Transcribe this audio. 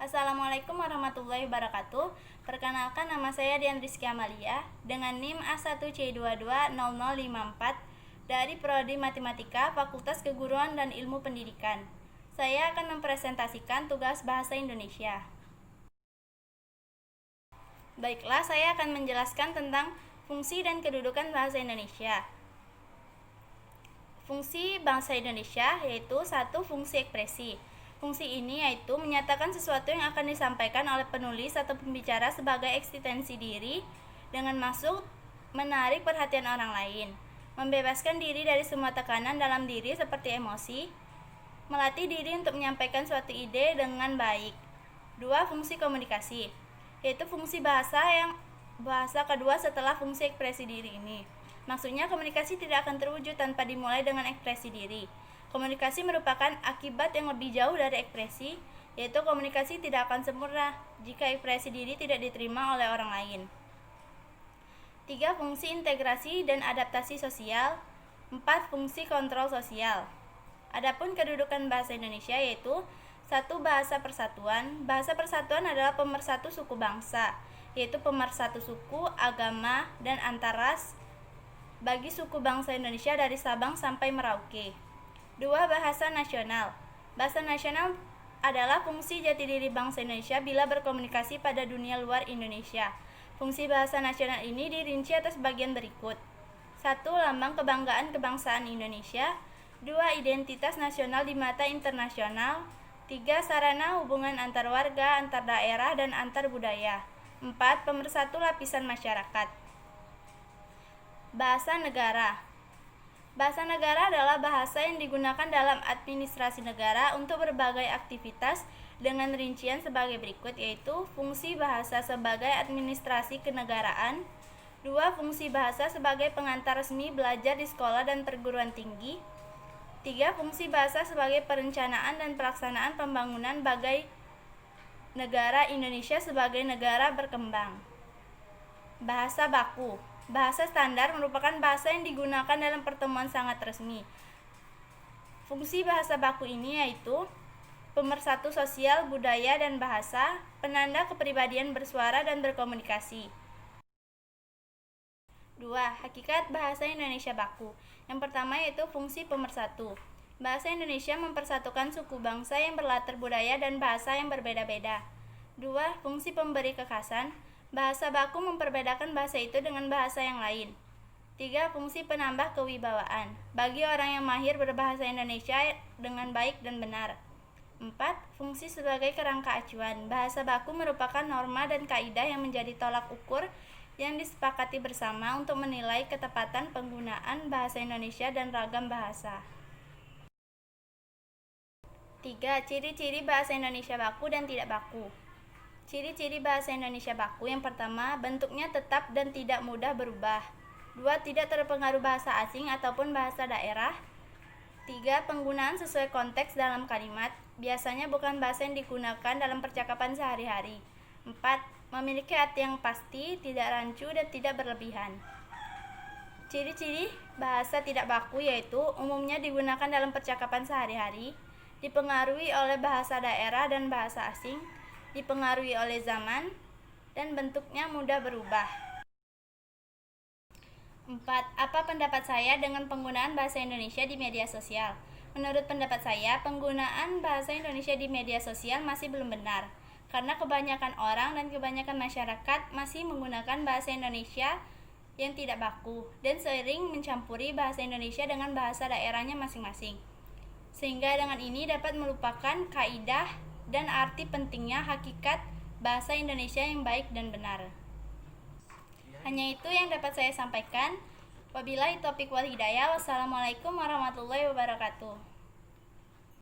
Assalamualaikum warahmatullahi wabarakatuh. Perkenalkan, nama saya Dian Rizky Amalia dengan NIM A1C220054 dari Prodi Matematika Fakultas Keguruan dan Ilmu Pendidikan. Saya akan mempresentasikan tugas bahasa Indonesia. Baiklah, saya akan menjelaskan tentang fungsi dan kedudukan bahasa Indonesia. Fungsi bahasa Indonesia yaitu satu, fungsi ekspresi. Fungsi ini yaitu menyatakan sesuatu yang akan disampaikan oleh penulis atau pembicara sebagai eksistensi diri dengan maksud menarik perhatian orang lain, membebaskan diri dari semua tekanan dalam diri seperti emosi, melatih diri untuk menyampaikan suatu ide dengan baik. Dua, fungsi komunikasi, yaitu fungsi bahasa kedua setelah fungsi ekspresi diri ini. Maksudnya komunikasi tidak akan terwujud tanpa dimulai dengan ekspresi diri. Komunikasi merupakan akibat yang lebih jauh dari ekspresi, yaitu komunikasi tidak akan sempurna jika ekspresi diri tidak diterima oleh orang lain. 3. Fungsi integrasi dan adaptasi sosial. 4. Fungsi kontrol sosial. Adapun kedudukan bahasa Indonesia yaitu 1. Bahasa persatuan. Bahasa persatuan adalah pemersatu suku bangsa, yaitu pemersatu suku, agama, dan antaras bagi suku bangsa Indonesia dari Sabang sampai Merauke. 2. Bahasa nasional. Bahasa nasional adalah fungsi jati diri bangsa Indonesia bila berkomunikasi pada dunia luar Indonesia. Fungsi bahasa nasional ini dirinci atas bagian berikut. 1. Lambang kebanggaan kebangsaan Indonesia. 2. Identitas nasional di mata internasional. 3. Sarana hubungan antar warga, antar daerah, dan antar budaya. 4. Pemersatu lapisan masyarakat. Bahasa negara. Bahasa negara adalah bahasa yang digunakan dalam administrasi negara untuk berbagai aktivitas dengan rincian sebagai berikut, yaitu fungsi bahasa sebagai administrasi kenegaraan. 2. Fungsi bahasa sebagai pengantar resmi belajar di sekolah dan perguruan tinggi. 3. Fungsi bahasa sebagai perencanaan dan pelaksanaan pembangunan bagai negara Indonesia sebagai negara berkembang. Bahasa baku. Bahasa standar merupakan bahasa yang digunakan dalam pertemuan sangat resmi. Fungsi bahasa baku ini yaitu pemersatu sosial, budaya, dan bahasa, penanda kepribadian bersuara dan berkomunikasi. 2. Hakikat bahasa Indonesia baku. Yang pertama yaitu fungsi pemersatu. Bahasa Indonesia mempersatukan suku bangsa yang berlatar budaya dan bahasa yang berbeda-beda. 2. Fungsi pemberi kekhasan. Bahasa baku memperbedakan bahasa itu dengan bahasa yang lain. 3. Fungsi penambah kewibawaan. Bagi orang yang mahir berbahasa Indonesia dengan baik dan benar. 4. Fungsi sebagai kerangka acuan. Bahasa baku merupakan norma dan kaidah yang menjadi tolak ukur yang disepakati bersama untuk menilai ketepatan penggunaan bahasa Indonesia dan ragam bahasa. 3. Ciri-ciri bahasa Indonesia baku dan tidak baku. Ciri-ciri bahasa Indonesia baku. Yang pertama, bentuknya tetap dan tidak mudah berubah. 2. Tidak terpengaruh bahasa asing ataupun bahasa daerah. 3. Penggunaan sesuai konteks dalam kalimat. Biasanya bukan bahasa yang digunakan dalam percakapan sehari-hari. 4. Memiliki arti yang pasti, tidak rancu, dan tidak berlebihan. Ciri-ciri bahasa tidak baku yaitu umumnya digunakan dalam percakapan sehari-hari, dipengaruhi oleh bahasa daerah dan bahasa asing, dipengaruhi oleh zaman, dan bentuknya mudah berubah. 4. Apa pendapat saya dengan penggunaan bahasa Indonesia di media sosial? Menurut pendapat saya, penggunaan bahasa Indonesia di media sosial masih belum benar, karena kebanyakan orang dan kebanyakan masyarakat masih menggunakan bahasa Indonesia yang tidak baku dan sering mencampuri bahasa Indonesia dengan bahasa daerahnya masing-masing. Sehingga dengan ini dapat melupakan kaidah dan arti pentingnya hakikat bahasa Indonesia yang baik dan benar. Hanya itu yang dapat saya sampaikan. Wabillahi taufiq wal hidayah. Wassalamualaikum warahmatullahi wabarakatuh.